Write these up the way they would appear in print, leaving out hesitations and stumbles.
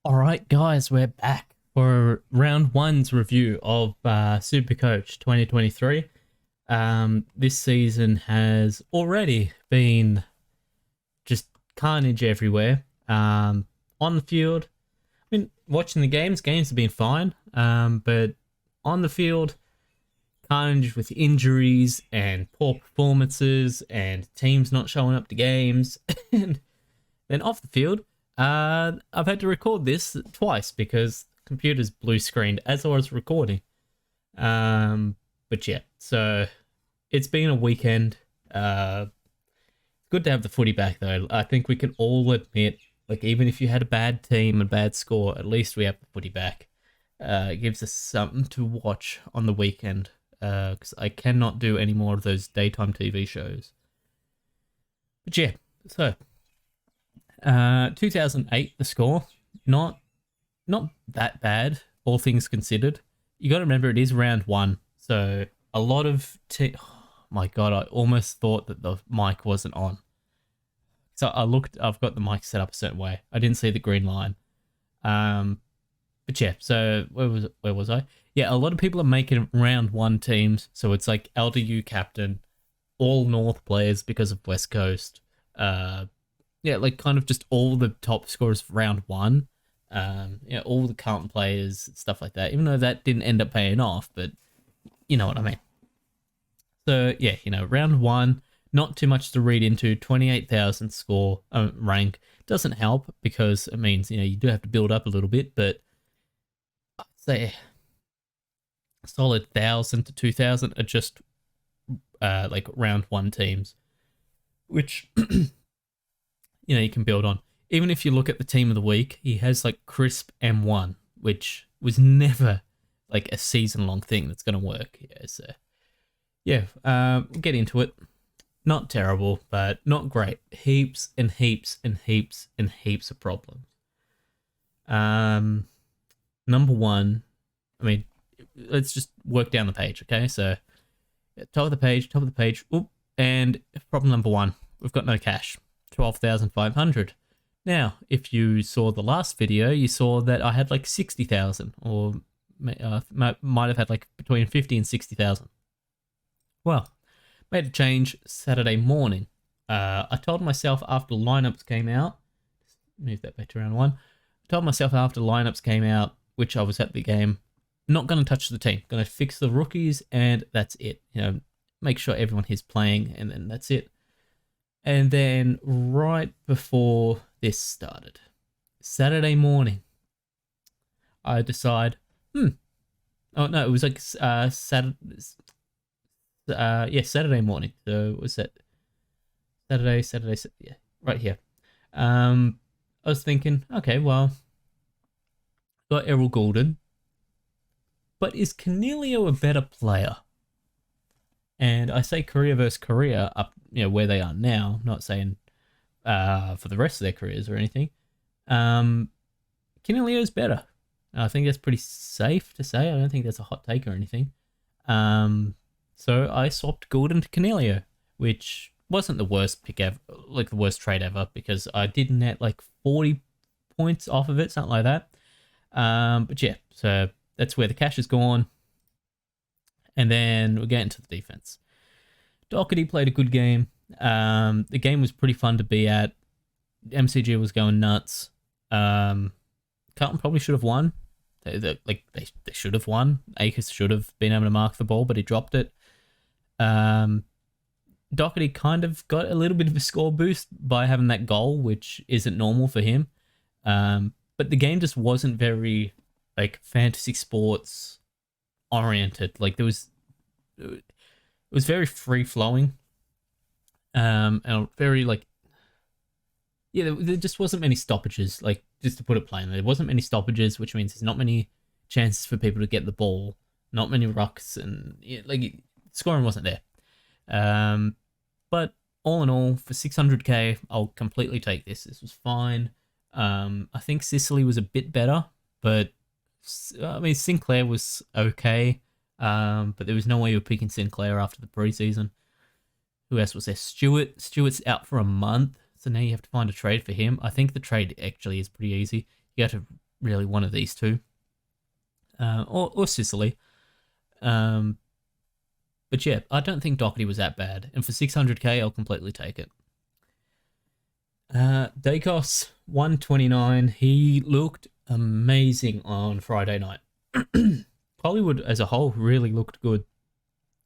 All right, guys, we're back for round one's review of Supercoach 2023. This season has already been just carnage everywhere. On the field, I mean, watching the games have been fine. But on the field, carnage with injuries and poor performances and teams not showing up to games. And then off the field, I've had to record this twice because the computer's blue screened as I was recording. But yeah, so it's been a weekend. Good to have the footy back though. I think we can all admit, like even if you had a bad team and bad score, at least we have the footy back. It gives us something to watch on the weekend. Because I cannot do any more of those daytime TV shows. But yeah, so 2008, the score, not that bad, all things considered. You got to remember it is round one, so a lot of oh my god, I almost thought that the mic wasn't on. So I looked, I've got the mic set up a certain way. I didn't see the green line. But yeah, so where was I? Yeah, a lot of people are making round one teams, so it's like LDU captain, all North players because of West Coast. Yeah, like kind of just all the top scorers for round one. Yeah, all the Carlton players, stuff like that. Even though that didn't end up paying off, but you know what I mean. So yeah, round one, not too much to read into. 28,000 score rank doesn't help because it means you do have to build up a little bit, but I'd say a solid 1,000 to 2,000 are just like round one teams, which you can build on. Even if you look at the team of the week, he has like crisp M1, which was never like a season long thing that's going to work. Yeah, so yeah, we'll get into it. Not terrible, but not great. Heaps and heaps and heaps and heaps of problems. Number one, I mean, let's just work down the page, okay? So, top of the page. Oop, and problem number one, we've got no cash. 12,500. Now, if you saw the last video, you saw that I had like 60,000, or might have had like between 50 and 60,000. Well, made a change Saturday morning. I told myself after lineups came out, move that back to round one. I told myself after lineups came out, which I was at the game, not going to touch the team. Going to fix the rookies, and that's it. Make sure everyone is playing, and then that's it. And then right before this started, Saturday morning, I decide, oh no, it was like Saturday, Saturday morning. So was that Saturday, yeah, right here. I was thinking, okay, well, got Errol Goulden, but is Cornelio a better player? And I say career versus career up, where they are now. Not saying for the rest of their careers or anything. Cornelio's better. I think that's pretty safe to say. I don't think that's a hot take or anything. So I swapped Goulden to Cornelio, which wasn't the worst pick ever, like the worst trade ever, because I did net like 40 points off of it, something like that. But yeah, so that's where the cash is gone. And then we'll get into the defense. Doherty played a good game. The game was pretty fun to be at. MCG was going nuts. Carlton probably should have won. They should have won. Akers should have been able to mark the ball, but he dropped it. Doherty kind of got a little bit of a score boost by having that goal, which isn't normal for him. But the game just wasn't very like fantasy sports oriented. Like it was very free flowing, and very like, yeah, there just wasn't many stoppages. Like, just to put it plainly, there wasn't many stoppages, which means there's not many chances for people to get the ball, not many rucks, and yeah, like scoring wasn't there. But all in all, for 600k, I'll completely take this. This was fine. I think Sicily was a bit better, but I mean, Sinclair was okay, but there was no way you were picking Sinclair after the preseason. Who else was there? Stewart's out for a month, so now you have to find a trade for him. I think the trade actually is pretty easy. You have to really one of these two, or Sicily. Um, but yeah, I don't think Doherty was that bad, and for 600k, I'll completely take it. Dacos 129. He looked amazing on Friday night. Hollywood as a whole really looked good,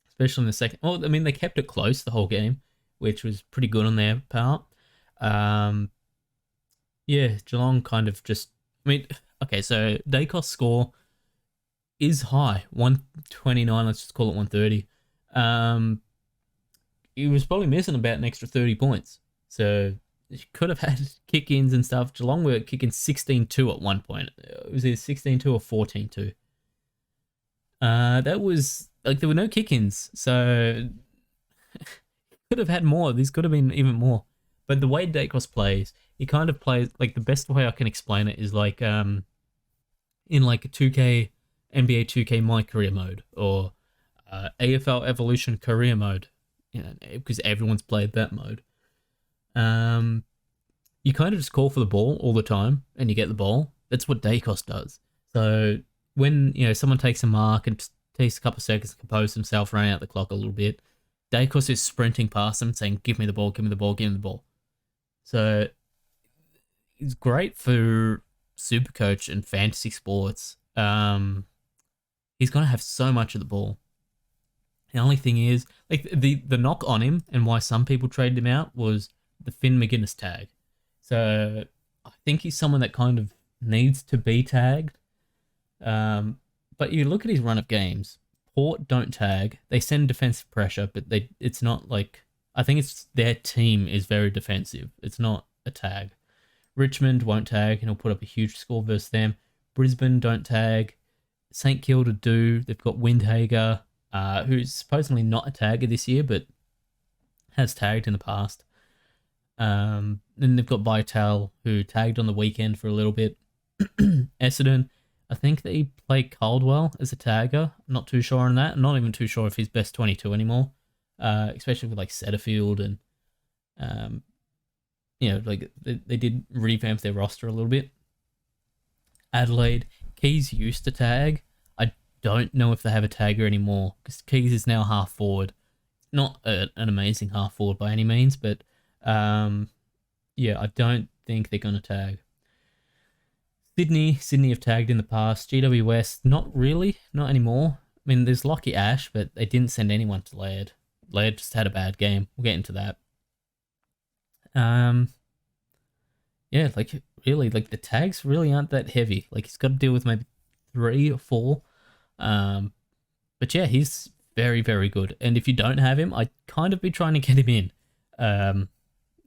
especially in the second. Well, I mean, they kept it close the whole game, which was pretty good on their part. Um, yeah, Geelong kind of just. I mean, okay, so Dacos' score is high, 129. Let's just call it 130. He was probably missing about an extra 30 points, so he could have had kick-ins and stuff. Geelong were kicking 16-2 at one point. It was either 16-2 or 14-2. That was like there were no kick-ins, so could have had more. These could have been even more. But the way Dacos plays, he kind of plays like the best way I can explain it is like in like a 2K NBA 2K My Career mode or AFL Evolution Career mode, you know, because everyone's played that mode. You kind of just call for the ball all the time and you get the ball. That's what Dacos does. So when, you know, someone takes a mark and takes a couple of seconds to compose himself, running out the clock a little bit, Dacos is sprinting past them saying, give me the ball, give me the ball, give me the ball. So it's great for Supercoach and fantasy sports. He's going to have so much of the ball. The only thing is, like the knock on him and why some people traded him out was the Finn McGuinness tag. So I think he's someone that kind of needs to be tagged. But you look at his run of games. Port don't tag. They send defensive pressure, but it's not like, I think it's their team is very defensive. It's not a tag. Richmond won't tag and he'll put up a huge score versus them. Brisbane don't tag. St Kilda do. They've got Windhager, who's supposedly not a tagger this year, but has tagged in the past. Then they've got Vital, who tagged on the weekend for a little bit. Essendon, I think they play Caldwell as a tagger. I'm not too sure on that. I'm not even too sure if he's best 22 anymore. Especially with like Setterfield and, you know, like they did revamp their roster a little bit. Adelaide, Keys used to tag. I don't know if they have a tagger anymore because Keys is now half forward. Not an amazing half forward by any means, but yeah, I don't think they're going to tag. Sydney have tagged in the past. GWS, not really, not anymore. I mean, there's Lockie Ash, but they didn't send anyone to Laird. Laird just had a bad game. We'll get into that. Yeah, like really, like the tags really aren't that heavy. Like he's got to deal with maybe 3 or 4. But yeah, he's very, very good. And if you don't have him, I'd kind of be trying to get him in.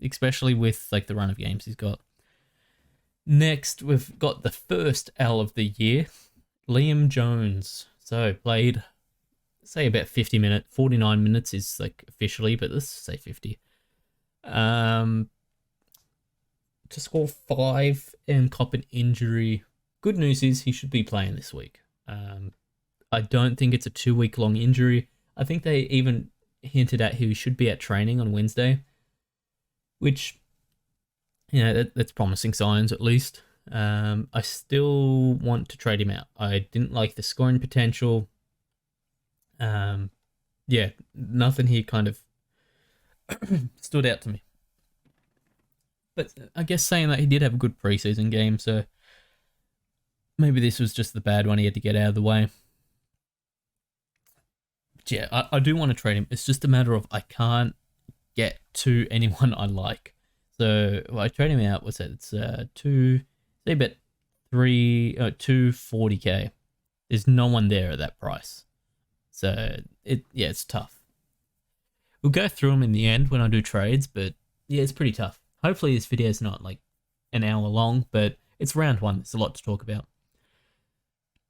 Especially with like the run of games he's got. Next, we've got the first L of the year, Liam Jones. So played, say about 50 minutes, 49 minutes is like officially, but let's say 50. To score 5 and cop an injury. Good news is he should be playing this week. I don't think it's a 2-week long injury. I think they even hinted at he should be at training on Wednesday, which, you know, that's promising signs at least. I still want to trade him out. I didn't like the scoring potential. Yeah, nothing here kind of stood out to me. But I guess saying that, he did have a good preseason game, so maybe this was just the bad one he had to get out of the way. But yeah, I do want to trade him. It's just a matter of I can't get to anyone I like. So I trade him out. What's that? It's say about 240k. There's no one there at that price. So it's tough. We'll go through them in the end when I do trades, but yeah, it's pretty tough. Hopefully this video is not like an hour long, but it's round 1. There's a lot to talk about.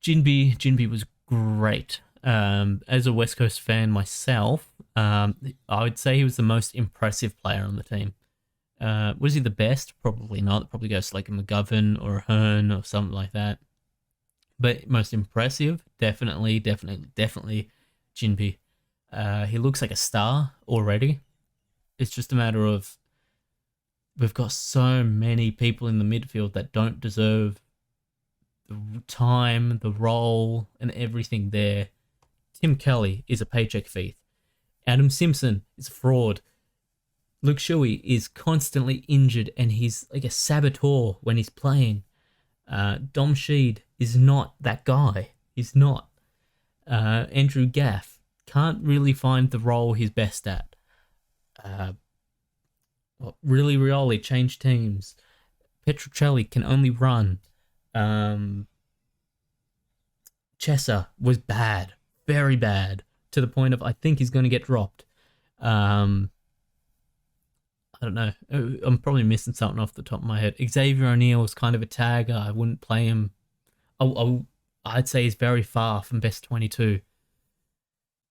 Jinby was great. As a West Coast fan myself, I would say he was the most impressive player on the team. Was he the best? Probably not. Probably goes to like a McGovern or a Hearn or something like that. But most impressive, definitely Jinby. He looks like a star already. It's just a matter of we've got so many people in the midfield that don't deserve the time, the role, and everything there. Tim Kelly is a paycheck thief. Adam Simpson is a fraud. Luke Shuey is constantly injured and he's like a saboteur when he's playing. Dom Sheed is not that guy. He's not. Andrew Gaff can't really find the role he's best at. Really Rioli changed teams. Petruccelli can only run. Chessa was bad. Very bad. To the point of I think he's going to get dropped. I don't know. I'm probably missing something off the top of my head. Xavier O'Neill is kind of a tagger. I wouldn't play him. I'd say he's very far from best 22.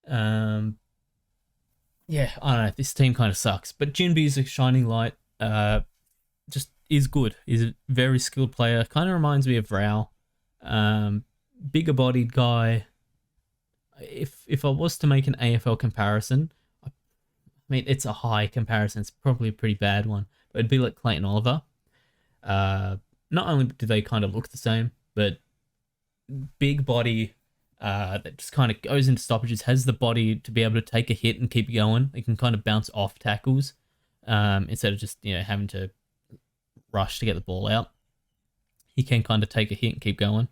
Yeah, I don't know. This team kind of sucks. But Jinbi is a shining light. Just is good. He's a very skilled player. Kind of reminds me of Rao. Bigger bodied guy. If I was to make an AFL comparison, I mean, it's a high comparison. It's probably a pretty bad one. But it'd be like Clayton Oliver. Not only do they kind of look the same, but big body that just kind of goes into stoppages, has the body to be able to take a hit and keep going. It can kind of bounce off tackles instead of just, having to rush to get the ball out. He can kind of take a hit and keep going.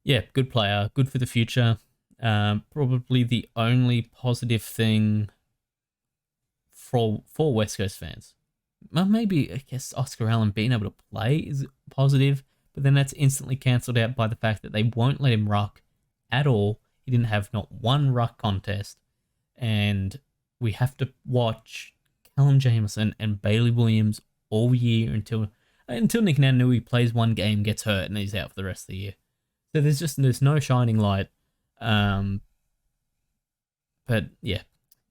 Yeah, good player, good for the future. Probably the only positive thing for West Coast fans. Well, maybe, I guess, Oscar Allen being able to play is positive, but then that's instantly cancelled out by the fact that they won't let him ruck at all. He didn't have not one ruck contest, and we have to watch Callum Jamieson and Bailey Williams all year until Nick Nanui plays one game, gets hurt, and he's out for the rest of the year. So there's no shining light. But yeah,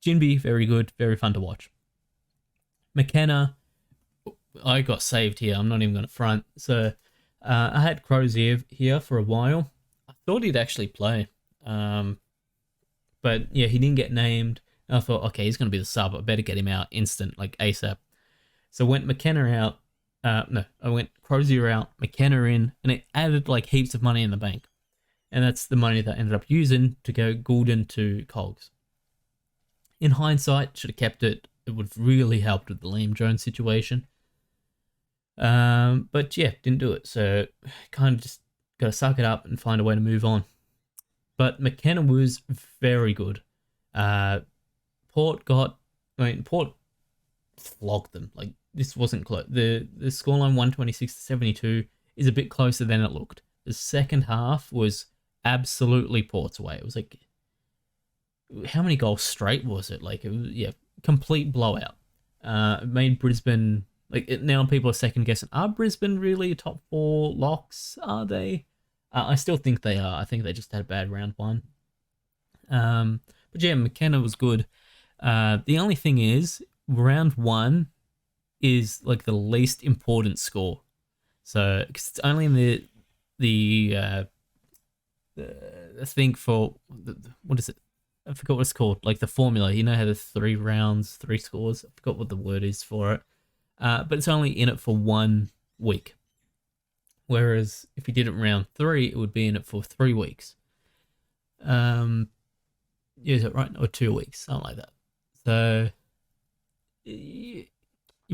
Jinbi, very good, very fun to watch. McKenna, I got saved here. I'm not even going to front. So I had Crozier here for a while. I thought he'd actually play. But yeah, he didn't get named. I thought, okay, he's going to be the sub. I better get him out instant, like ASAP. So went McKenna out. I went Crozier out, McKenna in, and it added like heaps of money in the bank. And that's the money that I ended up using to go Goulden to Cogs. In hindsight, should have kept it. It would have really helped with the Liam Jones situation. But yeah, didn't do it. So kind of just got to suck it up and find a way to move on. But McKenna was very good. Port flogged them. Like, this wasn't close. The scoreline 126-72 is a bit closer than it looked. The second half was absolutely Port's way. It was like, how many goals straight was it? Like, it was, yeah, complete blowout. It made Brisbane, now people are second guessing, are Brisbane really a top 4 locks? Are they? I still think they are. I think they just had a bad round one. But yeah, McKenna was good. The only thing is, round one is like the least important score. So, cause it's only in the I think for what is it? I forgot what it's called. Like the formula, you know how there's 3 rounds, 3 scores. I forgot what the word is for it. But it's only in it for 1 week. Whereas if you did it round 3, it would be in it for 3 weeks. Yeah, is that right? Or 2 weeks, something like that. So you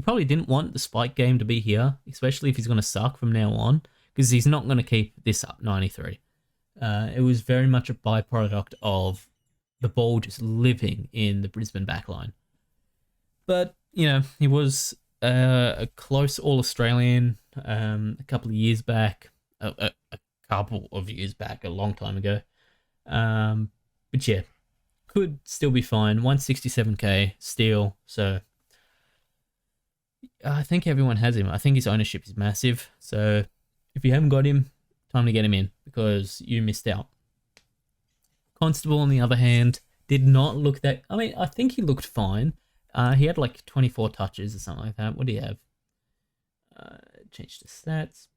probably didn't want the Spike game to be here, especially if he's going to suck from now on, because he's not going to keep this up 93. It was very much a byproduct of the ball just living in the Brisbane backline. But, he was a close All-Australian a couple of years back, a long time ago. But yeah, could still be fine. 167k still, so I think everyone has him. I think his ownership is massive, so if you haven't got him, time to get him in, because you missed out. Constable, on the other hand, did not look that... I mean, I think he looked fine. He had like 24 touches or something like that. What do you have? Change the stats.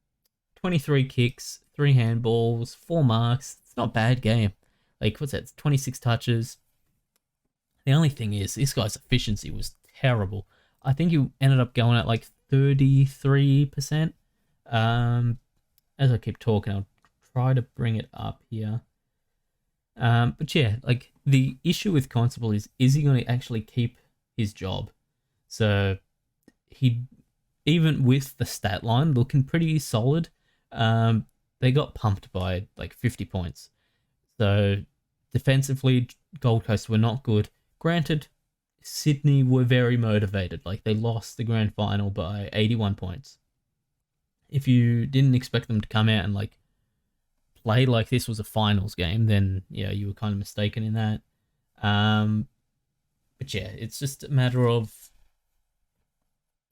23 kicks, 3 handballs, 4 marks. It's not a bad game. Like, what's that? 26 touches. The only thing is, this guy's efficiency was terrible. I think he ended up going at like 33%. As I keep talking, I'll try to bring it up here. But yeah, like the issue with Constable is he going to actually keep his job? So he, even with the stat line looking pretty solid, they got pumped by like 50 points. So defensively, Gold Coast were not good. Granted, Sydney were very motivated. Like they lost the grand final by 81 points. If you didn't expect them to come out and like play like this was a finals game, then yeah, you were kind of mistaken in that. But yeah, it's just a matter of,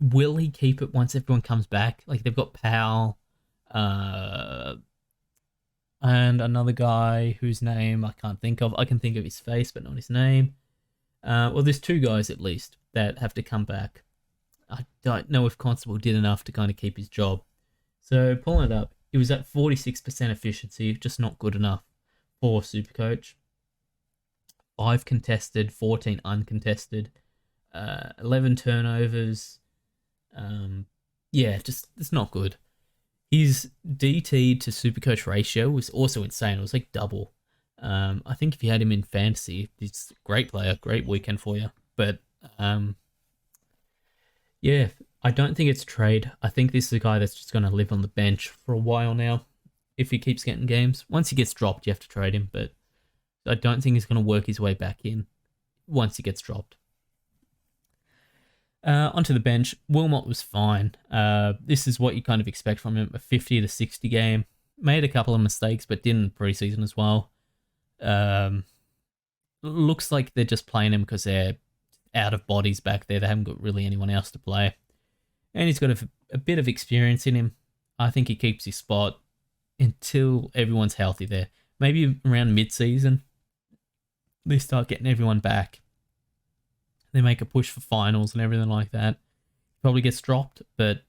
will he keep it once everyone comes back? Like they've got Powell, and another guy whose name I can't think of. I can think of his face, but not his name. Well, there's two guys at least that have to come back. I don't know if Constable did enough to kind of keep his job. So pulling it up, he was at 46% efficiency, just not good enough for Supercoach. 5 contested, 14 uncontested, 11 turnovers. Yeah, just it's not good. His DT to Supercoach ratio was also insane. It was like double. I think if you had him in fantasy, he's a great player, great weekend for you. But yeah, I don't think it's a trade. I think this is a guy that's just going to live on the bench for a while now. If he keeps getting games, once he gets dropped, you have to trade him. But I don't think he's going to work his way back in once he gets dropped. Onto the bench, Wilmot was fine. This is what you kind of expect from him, a 50 to 60 game. Made a couple of mistakes, but didn't preseason as well. Looks like they're just playing him because they're out of bodies back there. They haven't got really anyone else to play. And he's got a bit of experience in him. I think he keeps his spot until everyone's healthy there. Maybe around mid-season, they start getting everyone back. They make a push for finals and everything like that. Probably gets dropped, but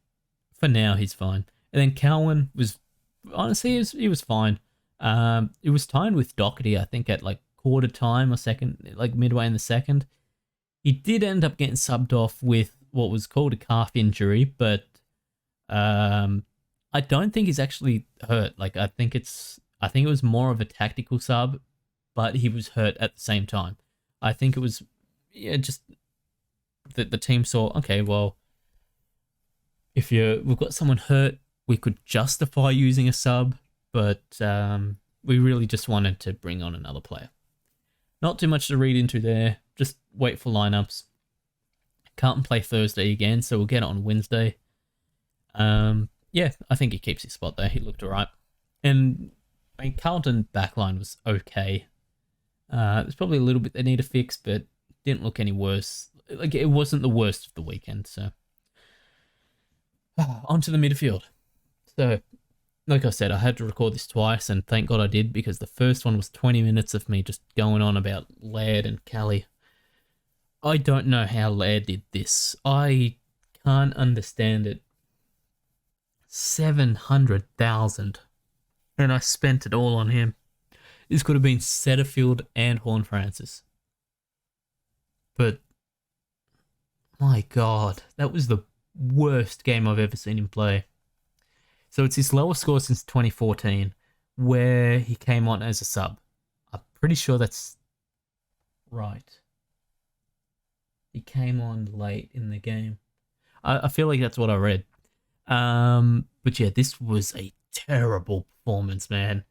for now, he's fine. And then Cowan was, honestly, he was fine. It was tied with Doherty, I think, at like quarter time or second, like midway in the second. He did end up getting subbed off with what was called a calf injury, but I don't think he's actually hurt. Like I think it was more of a tactical sub, but he was hurt at the same time. I think it was just that the team saw, okay, well, if we've got someone hurt, we could justify using a sub, but we really just wanted to bring on another player. Not too much to read into there. Just wait for lineups. Carlton play Thursday again, so we'll get it on Wednesday. Yeah, I think he keeps his spot there. He looked alright. And I mean, Carlton backline was okay. There's probably a little bit they need to fix, but didn't look any worse. Like it wasn't the worst of the weekend. So onto the midfield. So, like I said, I had to record this twice, and thank God I did, because the first one was 20 minutes of me just going on about Laird and Kelly. I don't know how Laird did this. I can't understand it. 700,000, and I spent it all on him. This could have been Setterfield and Horne-Francis. But, my God, that was the worst game I've ever seen him play. So it's his lowest score since 2014, where he came on as a sub. I'm pretty sure that's right. He came on late in the game. I feel like that's what I read. But yeah, this was a terrible performance, man.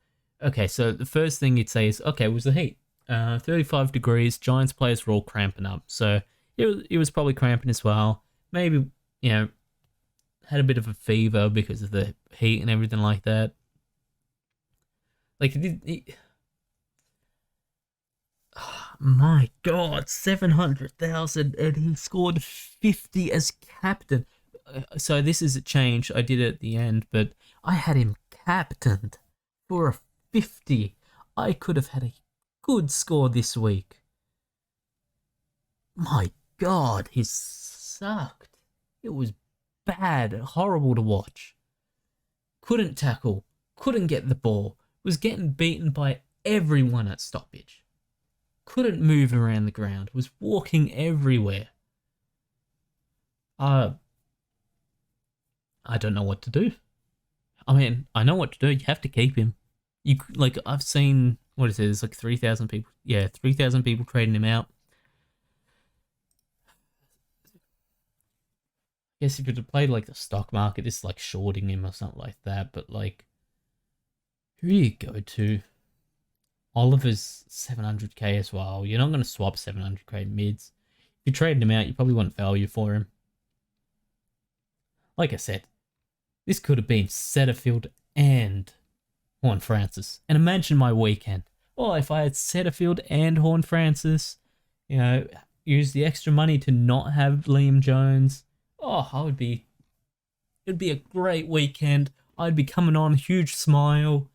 Okay, so the first thing you'd say is, okay, it was the heat. 35 degrees, Giants players were all cramping up. So he was probably cramping as well. Maybe, had a bit of a fever because of the heat and everything like that. Like, my God, 700,000, and he scored 50 as captain. So this is a change. I did it at the end, but I had him captained for a 50. I could have had a good score this week. My God, he sucked. It was bad, horrible to watch. Couldn't tackle, couldn't get the ball, was getting beaten by everyone at stoppage. Couldn't move around the ground, was walking everywhere. I don't know what to do. I mean, I know what to do. You have to keep him. Like I've seen what is it? There's like 3,000 people. Yeah, 3,000 people trading him out. I guess if you'd have played like the stock market, it's like shorting him or something like that. But like, who do you go to? Oliver's 700k as well. You're not going to swap 700k mids. If you're trading him out, you probably want value for him. Like I said, this could have been Setterfield and Horn Francis. And imagine my weekend. Well, if I had Setterfield and Horn Francis, use the extra money to not have Liam Jones. Oh, it'd be a great weekend. I'd be coming on, huge smile.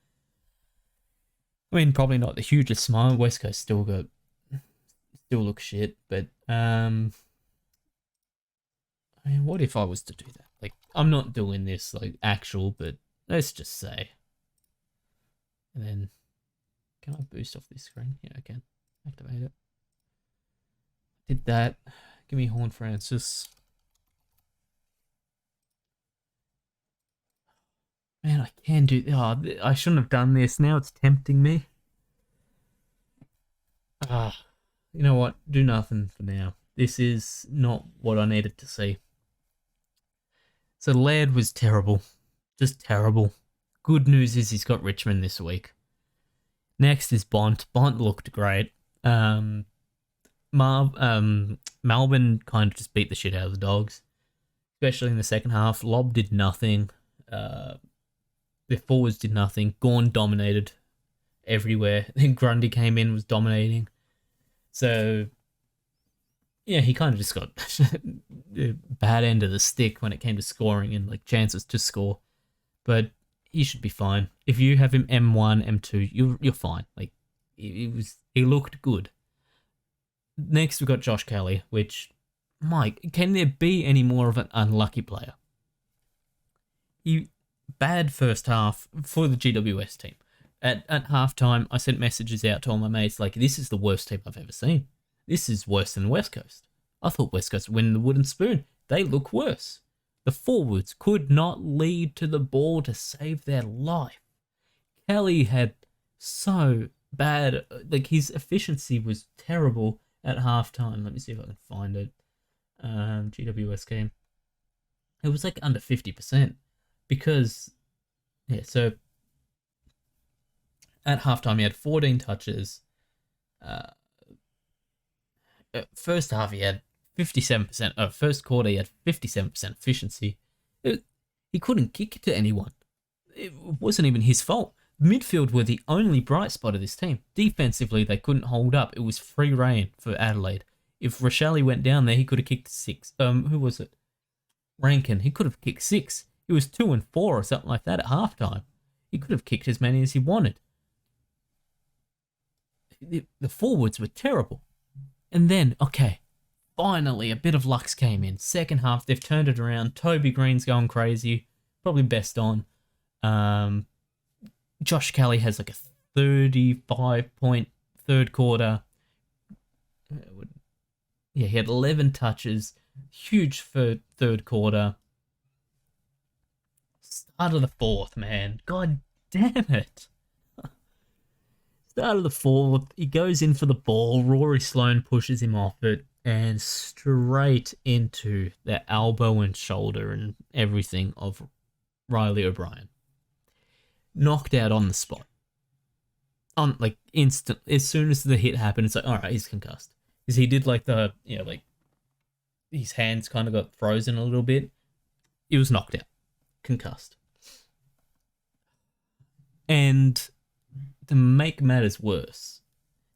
I mean, probably not the hugest smile. West Coast still look shit, but I mean, what if I was to do that? Like, I'm not doing this like actual, but let's just say. And then, can I boost off this screen? Yeah, I can. Activate it. Did that. Give me Horn Francis. Man, I can do. Oh, I shouldn't have done this. Now it's tempting me. You know what? Do nothing for now. This is not what I needed to see. So Laird was terrible. Just terrible. Good news is he's got Richmond this week. Next is Bont. Bont looked great. Melbourne kind of just beat the shit out of the Dogs, especially in the second half. Lobb did nothing. The forwards did nothing. Gawn dominated everywhere. Then Grundy came in, was dominating. So, yeah, he kind of just got the bad end of the stick when it came to scoring and like chances to score. But he should be fine. If you have him M1, M2, you're fine. Like he looked good. Next we've got Josh Kelly, which, Mike, can there be any more of an unlucky player? Bad first half for the GWS team. At halftime, I sent messages out to all my mates like, this is the worst team I've ever seen. This is worse than West Coast. I thought West Coast would win the wooden spoon. They look worse. The forwards could not lead to the ball to save their life. Kelly had so bad, like his efficiency was terrible at halftime. Let me see if I can find it. GWS game. It was like under 50% because, yeah, so at halftime, he had 14 touches. First half, he had 57%. First quarter, he had 57% efficiency. He couldn't kick it to anyone. It wasn't even his fault. Midfield were the only bright spot of this team. Defensively, they couldn't hold up. It was free reign for Adelaide. If Rochelle went down there, he could have kicked 6. Who was it? Rankin. He could have kicked 6. It was 2 and 4 or something like that at halftime. He could have kicked as many as he wanted. The forwards were terrible. And then, okay, finally a bit of luck came in. Second half, they've turned it around. Toby Green's going crazy. Probably best on. Josh Kelly has like a 35-point third quarter. Yeah, he had 11 touches. Huge for third quarter. Start of the fourth, man. God damn it. Start of the fourth, he goes in for the ball. Rory Sloane pushes him off it and straight into the elbow and shoulder and everything of Riley O'Brien. Knocked out on the spot. On like instant, as soon as the hit happened, it's like, all right, he's concussed. Because he did like the, like his hands kind of got frozen a little bit. He was knocked out, concussed. And to make matters worse,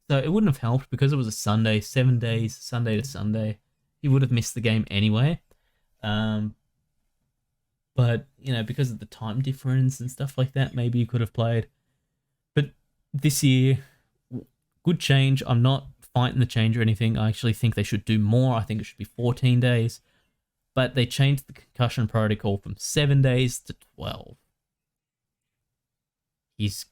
so it wouldn't have helped because it was a Sunday, 7 days, Sunday to Sunday. He would have missed the game anyway. But, because of the time difference and stuff like that, maybe he could have played. But this year, good change. I'm not fighting the change or anything. I actually think they should do more. I think it should be 14 days. But they changed the concussion protocol from 7 days to 12. He's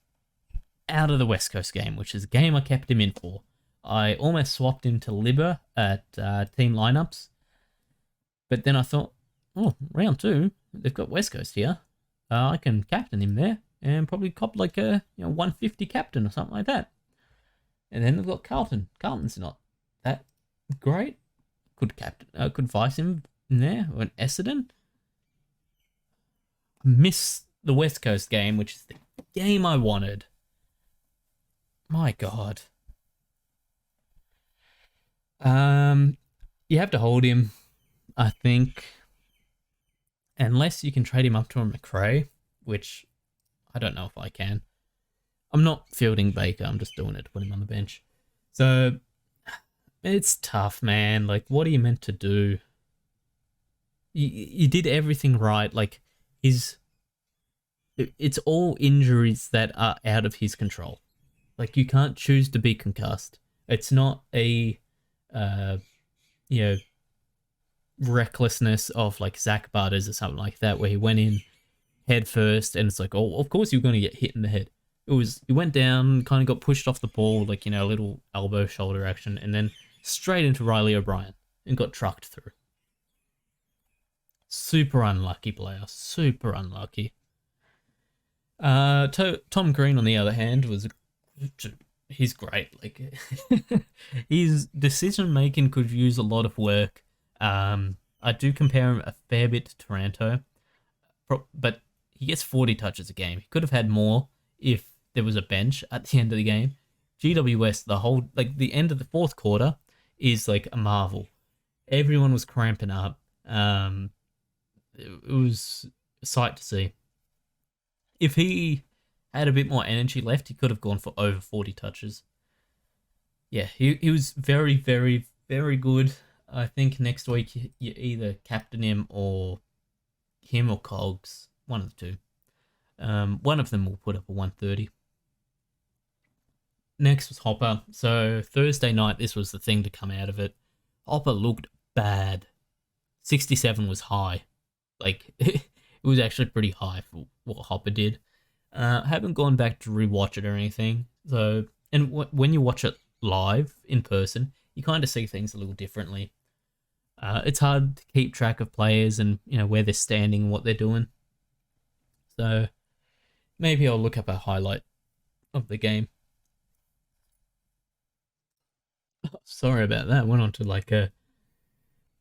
out of the West Coast game, which is a game I kept him in for. I almost swapped him to Libba at team lineups. But then I thought, round 2, they've got West Coast here. I can captain him there. and probably cop like a 150 captain or something like that. And then they've got Carlton. Carlton's not that great. Could captain, could vice him in there, or an Essendon. Miss the West Coast game, which is the game I wanted. My God. You have to hold him, I think, unless you can trade him up to a McRae, which I don't know if I can. I'm not fielding Baker. I'm just doing it to put him on the bench. So it's tough, man. Like, what are you meant to do? You did everything right. Like, it's all injuries that are out of his control. Like, you can't choose to be concussed. It's not a, you know, recklessness of like Zach Butters or something like that, where he went in head first and it's like, oh, of course you're going to get hit in the head. It was, he went down, kind of got pushed off the ball, like, a little elbow shoulder action, and then straight into Riley O'Brien and got trucked through. Super unlucky player. Super unlucky. Tom Green, on the other hand, he's great. Like, his decision making could use a lot of work. I do compare him a fair bit to Taranto, but he gets 40 touches a game. He could have had more if there was a bench at the end of the game. GWS, the end of the fourth quarter is like a marvel. Everyone was cramping up. It was a sight to see. If he had a bit more energy left, he could have gone for over 40 touches. Yeah, he was very, very, very good. I think next week you either captain him or Cogs, one of the two. One of them will put up a 130. Next was Hopper. So Thursday night, this was the thing to come out of it. Hopper looked bad. 67 was high. Like, it was actually pretty high for what Hopper did. I haven't gone back to rewatch it or anything. So, and when you watch it live in person, you kind of see things a little differently. It's hard to keep track of players and where they're standing and what they're doing. So maybe I'll look up a highlight of the game. Sorry about that. Went on to like a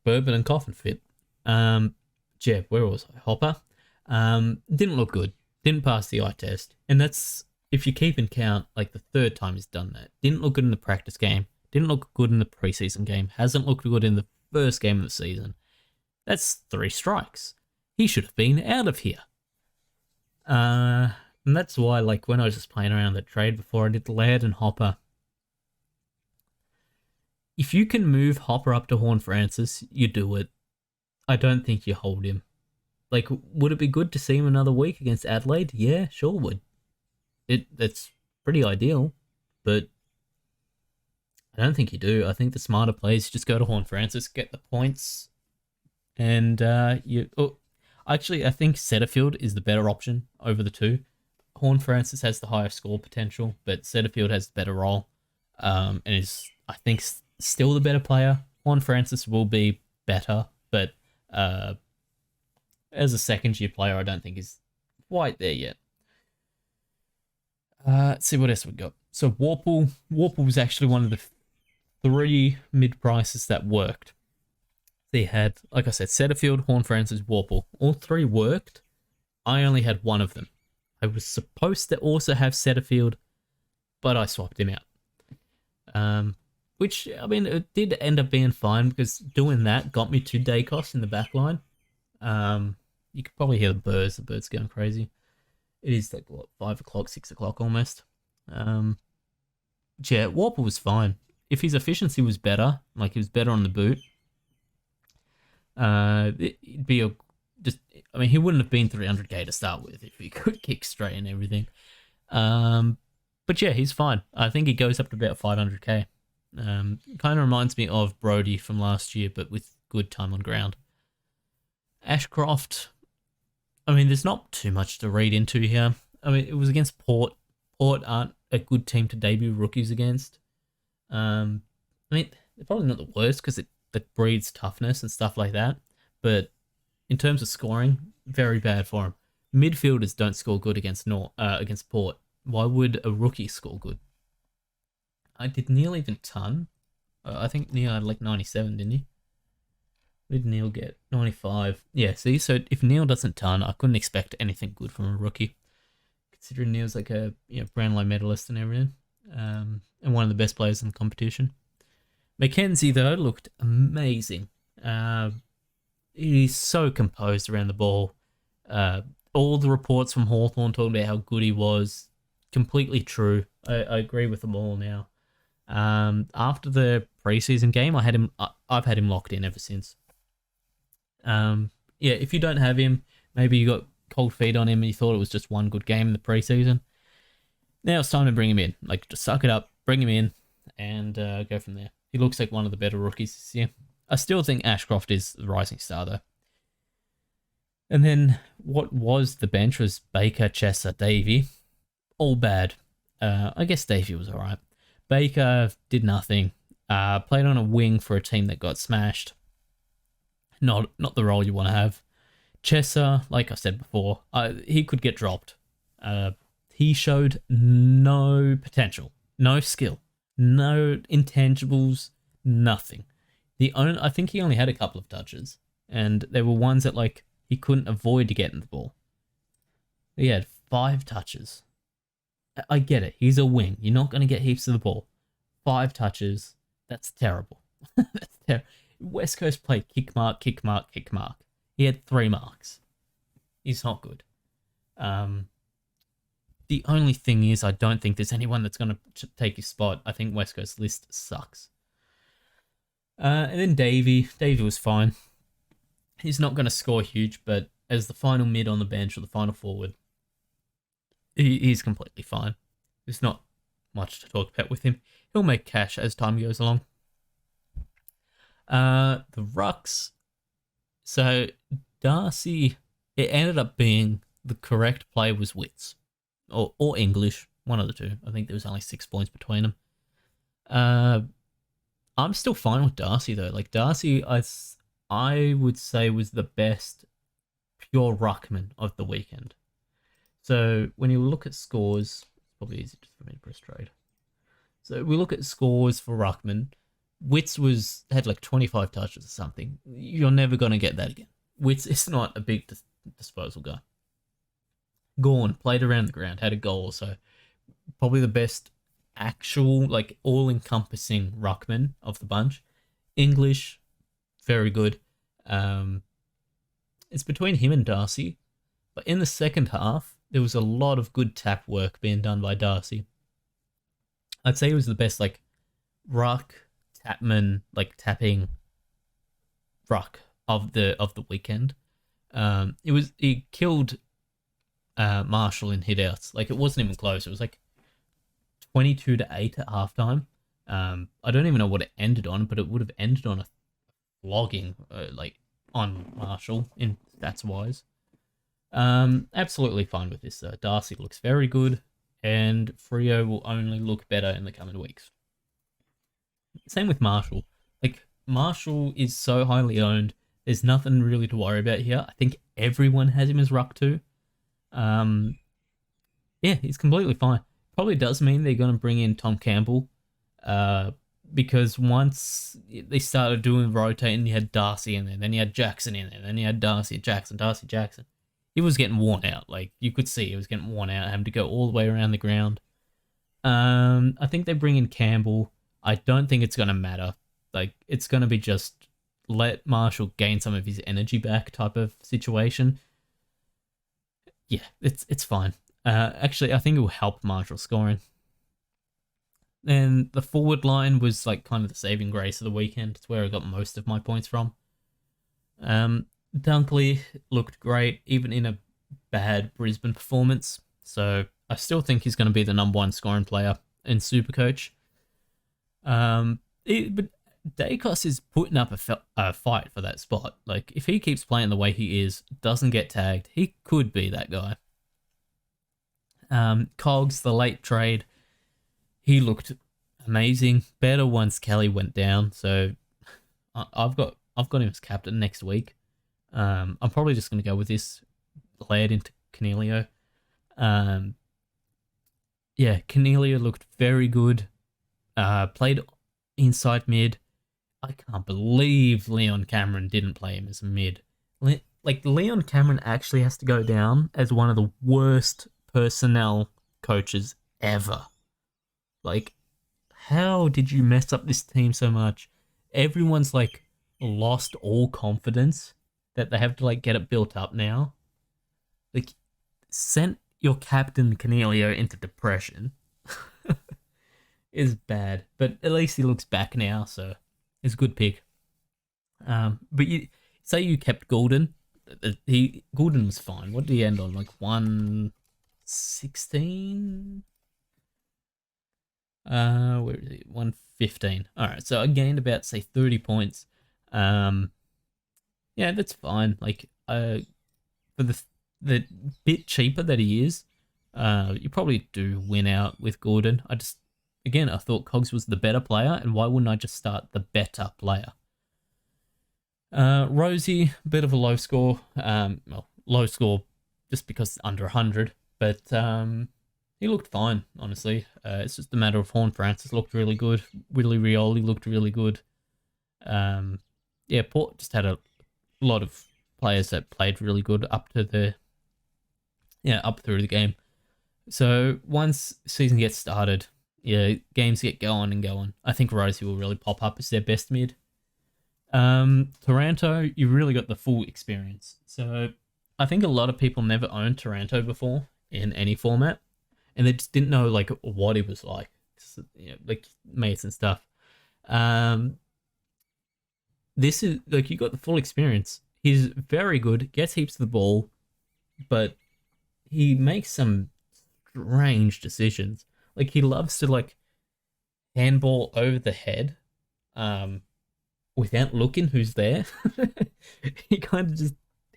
bourbon and coffin fit. Jeb, where was I? Hopper. Didn't look good. Didn't pass the eye test. And that's, if you keep in count, like the third time he's done that. Didn't look good in the practice game. Didn't look good in the preseason game. Hasn't looked good in the first game of the season. That's 3 strikes. He should have been out of here. And that's why, like, when I was just playing around the trade before I did the Laird and Hopper, if you can move Hopper up to Horn Francis, you do it. I don't think you hold him. Like, would it be good to see him another week against Adelaide? Yeah, sure would. That's pretty ideal, but I don't think you do. I think the smarter plays just go to Horn Francis, get the points, and actually, I think Setterfield is the better option over the two. Horn Francis has the higher score potential, but Setterfield has the better role, and is, I think, still the better player. Horn Francis will be better, but as a second-year player, I don't think he's quite there yet. Let's see what else we got. So Warple was actually one of the 3 mid-prices that worked. They had, like I said, Setterfield, Horn Francis, Warple. All 3 worked. I only had one of them. I was supposed to also have Setterfield, but I swapped him out. Which, I mean, it did end up being fine because doing that got me to Dacos in the back line. You could probably hear the birds. The birds going crazy. It is like, what, 5 o'clock, 6 o'clock almost. Yeah, Warple was fine. If his efficiency was better, like he was better on the boot, it'd be he wouldn't have been 300k to start with if he could kick straight and everything. But yeah, he's fine. I think he goes up to about 500k. Kind of reminds me of Brody from last year, but with good time on ground. Ashcroft, I mean, there's not too much to read into here. I mean, it was against Port. Port aren't a good team to debut rookies against. I mean, they're probably not the worst because it breeds toughness and stuff like that. But in terms of scoring, very bad for him. Midfielders don't score good against Port. Why would a rookie score good? Did Neil even ton? I think Neil had like 97, didn't he? What did Neil get? 95. Yeah, see, so if Neil doesn't ton, I couldn't expect anything good from a rookie. Considering Neil's like a Brownlow medalist and everything. And one of the best players in the competition. Mackenzie, though, looked amazing. He's so composed around the ball. All the reports from Hawthorn talking about how good he was, completely true. I agree with them all now. After the preseason game, I've had him locked in ever since. If you don't have him, maybe you got cold feet on him and you thought it was just one good game in the preseason. Now it's time to bring him in. Like, just suck it up, bring him in, and go from there. He looks like one of the better rookies this year. I still think Ashcroft is the rising star, though. And then what was the bench was Baker, Chesser, Davey. All bad. I guess Davey was all right. Baker did nothing. Played on a wing for a team that got smashed. Not the role you want to have. Chesser, like I said before, he could get dropped. He showed no potential, no skill, no intangibles, nothing. I think he only had a couple of touches, and there were ones that like he couldn't avoid getting the ball. He had 5 touches. I get it. He's a wing. You're not going to get heaps of the ball. 5 touches. That's terrible. That's terrible. West Coast played kick mark, kick mark, kick mark. He had 3 marks. He's not good. The only thing is, I don't think there's anyone that's going to take his spot. I think West Coast's list sucks. And then Davey. Davey was fine. He's not going to score huge, but as the final mid on the bench or the final forward, he's completely fine. There's not much to talk about with him. He'll make cash as time goes along. The rucks. So Darcy, it ended up being the correct play was Wits. Or English, one of the two. I think there was only 6 points between them. I'm still fine with Darcy, though. Like, Darcy, I would say was the best pure ruckman of the weekend. So when you look at scores, it's probably easy just for me to press trade. So we look at scores for ruckman. Wits had like 25 touches or something. You're never going to get that again. Wits is not a big disposal guy. Gorn played around the ground, had a goal, so probably the best actual, like, all-encompassing ruckman of the bunch. English, very good. It's between him and Darcy, but in the second half, there was a lot of good tap work being done by Darcy. I'd say he was the best, like, ruck, tapman, like, tapping ruck of the weekend. He killed Marshall in hitouts. Like, it wasn't even close. It was like 22-8 at halftime. I don't even know what it ended on, but it would have ended on a flogging, like, on Marshall in stats wise. Absolutely fine with this. Darcy looks very good, and Freo will only look better in the coming weeks. Same with Marshall. Like, Marshall is so highly owned. There's nothing really to worry about here. I think everyone has him as ruck too. He's completely fine. Probably does mean they're going to bring in Tom Campbell, because once they started doing rotating, you had Darcy in there, then you had Jackson in there, then you had Darcy, Jackson. He was getting worn out. Like, you could see he was getting worn out, having to go all the way around the ground. I think they bring in Campbell. I don't think it's going to matter. Like, it's going to be just let Marshall gain some of his energy back type of situation. Yeah, it's fine. Actually, I think it will help Marshall scoring. And the forward line was like kind of the saving grace of the weekend. It's where I got most of my points from. Dunkley looked great, even in a bad Brisbane performance. So I still think he's going to be the number 1 scoring player in Supercoach. But Dacos is putting up a fight for that spot. Like, if he keeps playing the way he is, doesn't get tagged, he could be that guy. Cogs, the late trade, he looked amazing. Better once Kelly went down. So I've got him as captain next week. I'm probably just going to go with this, play it into Cornelio. Um, yeah, Cornelio looked very good. Played inside mid. I can't believe Leon Cameron didn't play him as a mid. Like, Leon Cameron actually has to go down as one of the worst personnel coaches ever. Like, how did you mess up this team so much? Everyone's like lost all confidence that they have to like get it built up now. Like, sent your captain Cornelio into depression is bad, but at least he looks back now, so it's a good pick. But you say you kept Gordon. Gordon was fine. What did he end on? Like 116? Where is he? 115. All right, so I gained about say 30 points. Yeah, that's fine. Like, for the bit cheaper that he is, you probably do win out with Gordon. I thought Cogs was the better player, and why wouldn't I just start the better player? Rosie, bit of a low score. Low score just because it's under 100, but he looked fine, honestly. It's just a matter of Horn Francis looked really good. Willie Rioli looked really good. Port just had a lot of players that played really good up through the game. So once season gets started, games get going and going. I think Rosie will really pop up as their best mid. Taranto, you really got the full experience. So I think a lot of people never owned Taranto before in any format, and they just didn't know like what he was like, like mates and stuff. This is like, you got the full experience. He's very good, gets heaps of the ball, but he makes some strange decisions. Like, he loves to like handball over the head, without looking who's there. He kind of just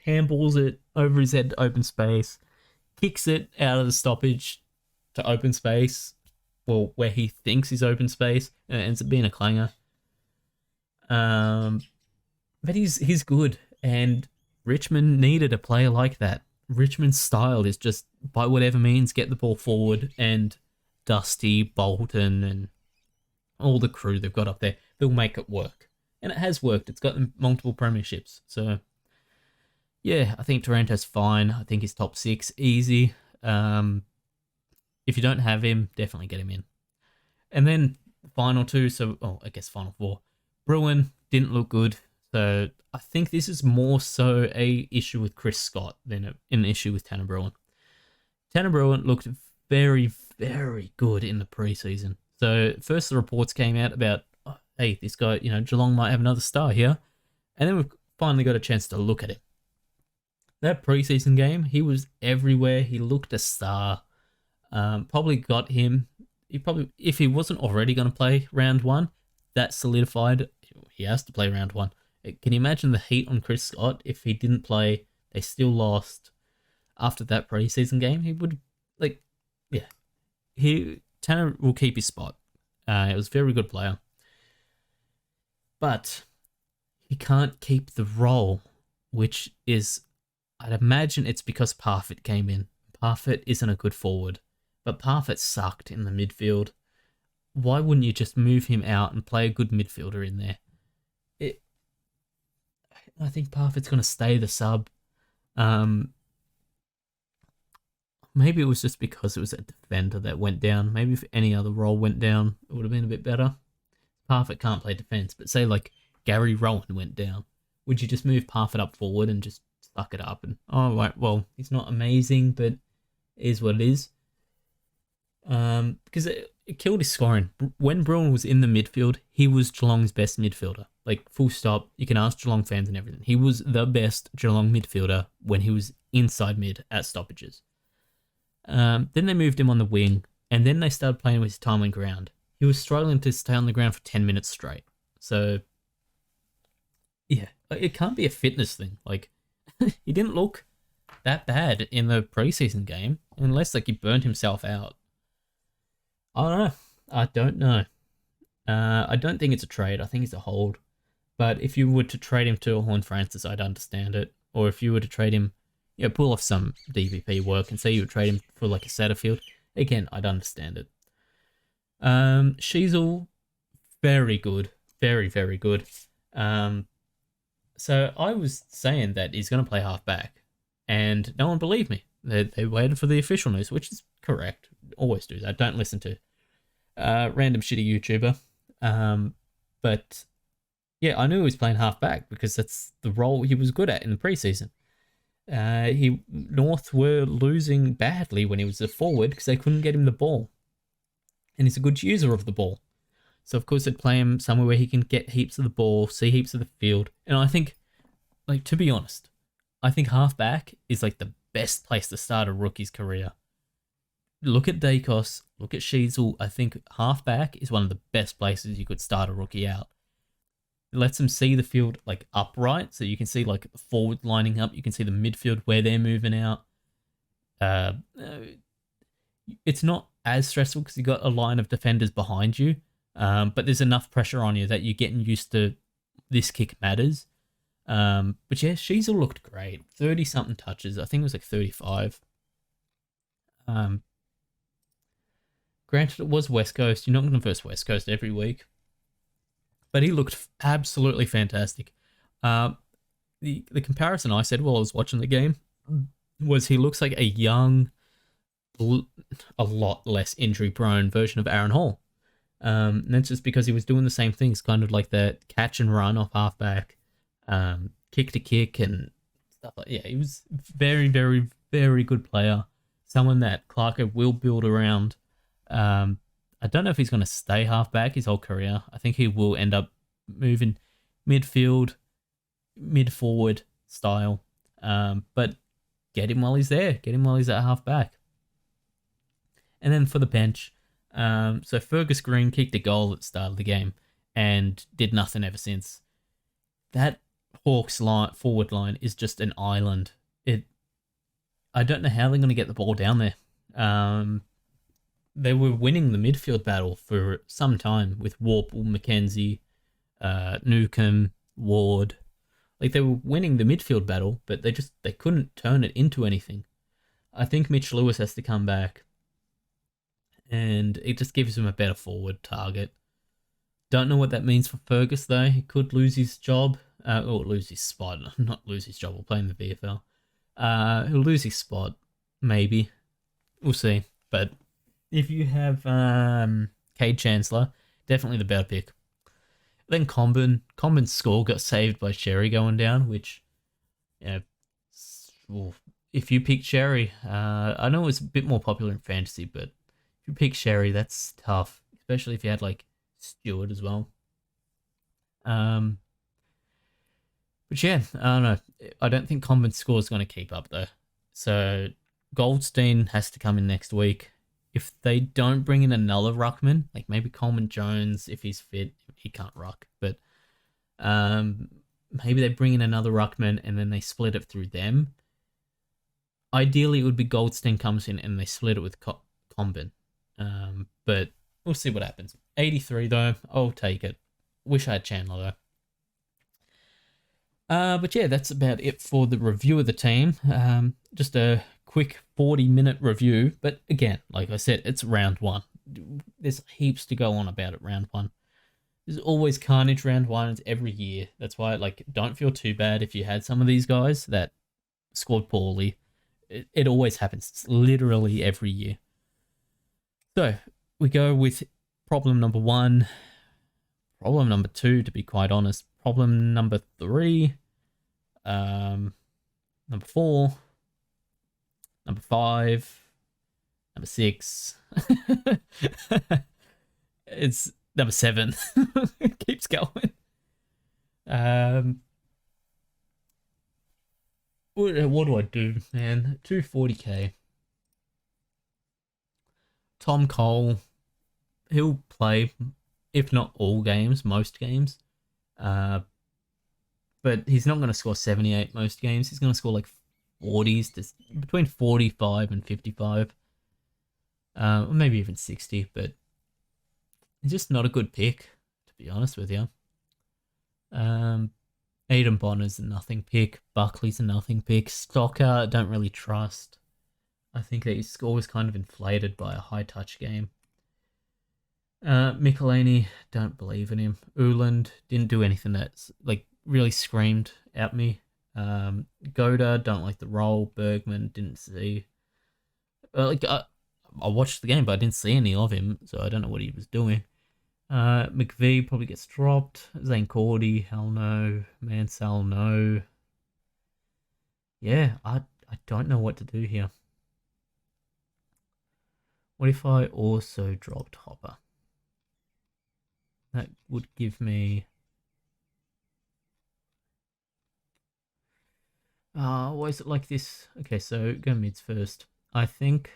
handballs it over his head to open space, kicks it out of the stoppage to open space, well, where he thinks is open space, and it ends up being a clanger. But he's good, and Richmond needed a player like that. Richmond's style is just, by whatever means, get the ball forward, and Dusty, Bolton, and all the crew they've got up there, they'll make it work. And it has worked. It's got them multiple premierships. So, yeah, I think Taranto's fine. I think he's top 6, easy. If you don't have him, definitely get him in. And then final two, I guess final four. Bruin didn't look good. So I think this is more so a issue with Chris Scott than an issue with Tanner Bruin. Tanner Bruin looked very, very good in the preseason. So first the reports came out about, hey, this guy, Geelong might have another star here. And then we've finally got a chance to look at him. That preseason game, he was everywhere. He looked a star. Probably got him. If he wasn't already going to play round 1, that solidified. He has to play round 1. Can you imagine the heat on Chris Scott if he didn't play? They still lost after that preseason game. He would, Tanner will keep his spot. He was a very good player. But he can't keep the role, which is, I'd imagine it's because Parfitt came in. Parfitt isn't a good forward, but Parfitt sucked in the midfield. Why wouldn't you just move him out and play a good midfielder in there? I think Parfitt's going to stay the sub. Maybe it was just because it was a defender that went down. Maybe if any other role went down, it would have been a bit better. Parfitt can't play defense, but say like Gary Rowan went down, would you just move Parfitt up forward and just suck it up? And right, well, he's not amazing, but it is what it is. Because it killed his scoring. When Bruin was in the midfield, he was Geelong's best midfielder. Like, full stop. You can ask Geelong fans and everything. He was the best Geelong midfielder when he was inside mid at stoppages. Then they moved him on the wing, and then they started playing with his time on ground. He was struggling to stay on the ground for 10 minutes straight. So, yeah, it can't be a fitness thing. Like, he didn't look that bad in the preseason game, unless, he burned himself out. I don't know. I don't think it's a trade. I think it's a hold. But if you were to trade him to Horn Francis, I'd understand it. Or if you were to trade him, pull off some DVP work and say you would trade him for like a Satterfield. Again, I'd understand it. Sheasel, very good. Very, very good. So I was saying that he's going to play halfback, and no one believed me. They waited for the official news, which is correct. Always do that. Don't listen to random shitty YouTuber. But yeah, I knew he was playing halfback because that's the role he was good at in the preseason. North were losing badly when he was a forward because they couldn't get him the ball, and he's a good user of the ball. So of course they'd play him somewhere where he can get heaps of the ball, see heaps of the field. And I think, like, to be honest, I think halfback is like the best place to start a rookie's career. Look at Dacos, look at Sheasel. I think halfback is one of the best places you could start a rookie out. It lets them see the field like upright, so you can see like the forward lining up. You can see the midfield where they're moving out. It's not as stressful because you got a line of defenders behind you. But there's enough pressure on you that you're getting used to this kick matters. But yeah, Sheasel looked great. 30-something touches. I think it was like 35. Granted, it was West Coast. You're not going to verse West Coast every week. But he looked absolutely fantastic. The comparison I said while I was watching the game was he looks like a young, a lot less injury-prone version of Aaron Hall. And that's just because he was doing the same things, kind of like that catch and run off halfback, kick to kick and stuff like that. Yeah, he was very, very, very good player. Someone that Clarko will build around. I don't know if he's going to stay halfback his whole career. I think he will end up moving midfield, mid-forward style. But get him while he's there. Get him while he's at halfback. And then for the bench, so Fergus Green kicked a goal at the start of the game and did nothing ever since. That Hawks forward line is just an island. I don't know how they're going to get the ball down there. They were winning the midfield battle for some time with Warple, McKenzie, Newcomb, Ward. Like, they were winning the midfield battle, but they couldn't turn it into anything. I think Mitch Lewis has to come back, and it just gives him a better forward target. Don't know what that means for Fergus, though. He could lose his job, or lose his spot. Not lose his job, we'll play in the VFL. He'll lose his spot, maybe. We'll see. But if you have Cade Chancellor, definitely the better pick. Then Combin's score got saved by Sherry going down, which, if you pick Sherry, I know it's a bit more popular in fantasy, but if you pick Sherry, that's tough, especially if you had like Stewart as well. But yeah, I don't know. I don't think Combin's score is going to keep up though. So Goldstein has to come in next week. If they don't bring in another ruckman, like maybe Coleman Jones, if he's fit, he can't ruck, but maybe they bring in another ruckman and then they split it through them. Ideally, it would be Goldstein comes in and they split it with Combin. But we'll see what happens. 83 though, I'll take it. Wish I had Chandler though. But yeah, that's about it for the review of the team. Just a quick 40-minute review, but again, like I said, it's round one. There's heaps to go on about it round one. There's always carnage round one. It's every year. That's why, like, don't feel too bad if you had some of these guys that scored poorly. It always happens. It's literally every year. So we go with problem number 1, problem number 2, to be quite honest, problem number 3, number 4, number 5, number 6. It's number 7. It keeps going. What do I do, man? 240k. Tom Cole, he'll play, if not all games, most games. But he's not going to score 78 most games. He's going to score like 40s, to between 45 and 55. Or maybe even 60, but he's just not a good pick, to be honest with you. And Aiden Bonner's a nothing pick. Buckley's a nothing pick. Stocker, don't really trust. I think that his score was kind of inflated by a high touch game. Michelini, don't believe in him. Uland didn't do anything that's like really screamed at me. Goda, don't like the role. Bergman, didn't see. I watched the game, but I didn't see any of him, so I don't know what he was doing. McVee probably gets dropped. Zane Cordy, hell no. Mansell, no. Yeah, I don't know what to do here. What if I also dropped Hopper? That would give me... why is it like this? Okay, so go mids first. I think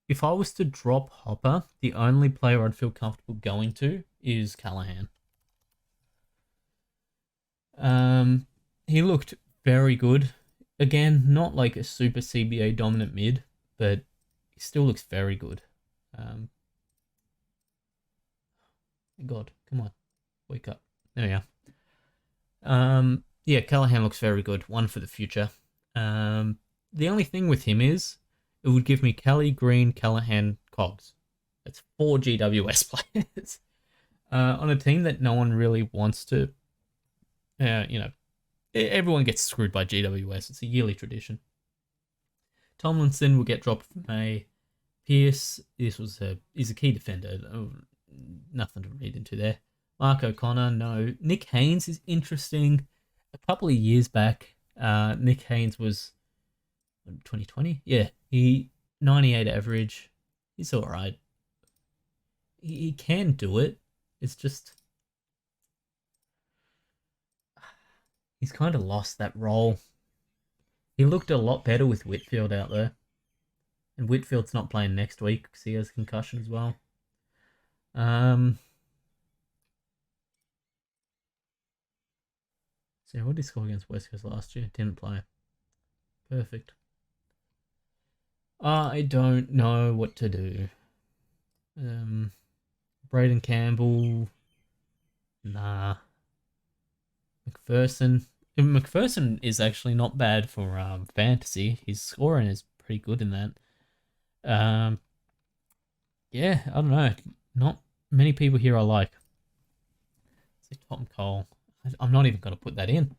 if I was to drop Hopper, the only player I'd feel comfortable going to is Callahan. He looked very good. Again, not like a super CBA dominant mid, but he still looks very good. God, come on, wake up. There we are. Yeah, Callahan looks very good. One for the future. The only thing with him is it would give me Kelly, Green, Callahan, Cogs. That's 4 GWS players on a team that no one really wants to. Everyone gets screwed by GWS. It's a yearly tradition. Tomlinson will get dropped for May. Pierce, is a key defender. Oh, nothing to read into there. Mark O'Connor, no. Nick Haynes is interesting. A couple of years back, Nick Haynes was 2020. Yeah, he 98 average. He's all right. He can do it. It's just he's kind of lost that role. He looked a lot better with Whitfield out there. And Whitfield's not playing next week because he has a concussion as well. So what did he score against West Coast last year? Didn't play. Perfect. I don't know what to do. Braden Campbell. Nah. McPherson is actually not bad for fantasy. His scoring is pretty good in that. Yeah, I don't know. Not many people here I like. Say Tom Cole. I'm not even going to put that in.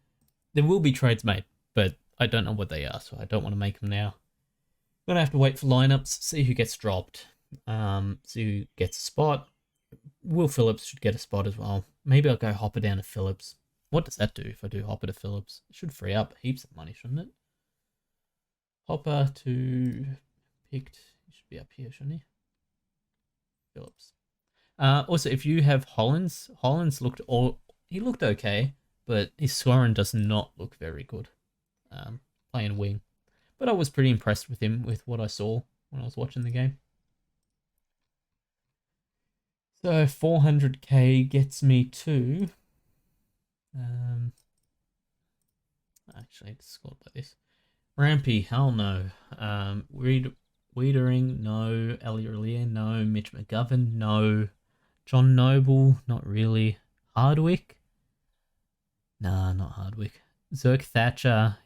There will be trades made, but I don't know what they are, so I don't want to make them now. I'm going to have to wait for lineups, see who gets dropped, see who gets a spot. Will Phillips should get a spot as well. Maybe I'll go Hopper down to Phillips. What does that do if I do Hopper to Phillips? It should free up heaps of money, shouldn't it? Hopper to picked. He should be up here, shouldn't he? Phillips. Also, if you have Hollins looked okay, but his scoring does not look very good. Playing wing. But I was pretty impressed with him with what I saw when I was watching the game. So 400k gets me to... actually, it's scored by this. Rampy, hell no. Wiedering, no. Elliot, no. Mitch McGovern, no. John Noble, not really. Hardwick? Nah, not Hardwick. Zerk Thatcher.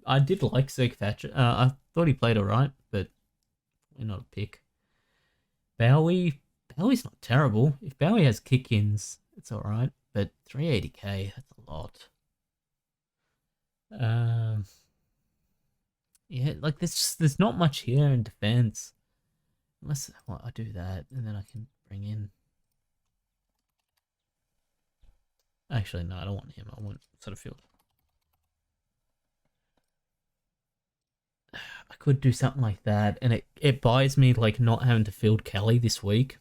I did like Zerk Thatcher. I thought he played alright, but probably not a pick. Bowie's not terrible. If Bowie has kick-ins, it's alright. But 380k, that's a lot. Yeah, like there's not much here in defense. Unless I do that, and then I can bring in... Actually, no, I don't want him. I want Sutterfield. I could do something like that, and it buys me like not having to field Kelly this week.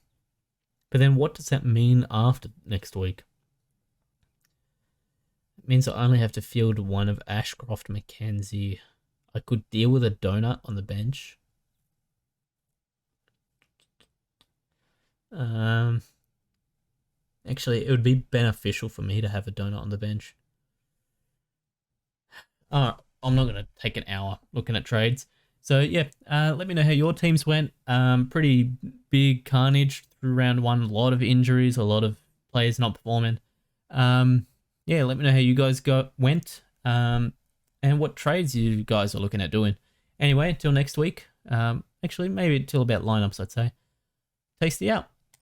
But then what does that mean after next week? It means I only have to field one of Ashcroft, McKenzie. I could deal with a donut on the bench. Actually, it would be beneficial for me to have a donut on the bench. I'm not going to take an hour looking at trades. So, yeah, let me know how your teams went. Pretty big carnage through round one. A lot of injuries, a lot of players not performing. Yeah, let me know how you guys went, and what trades you guys are looking at doing. Anyway, until next week. Actually, maybe until about lineups, I'd say. Tasty out.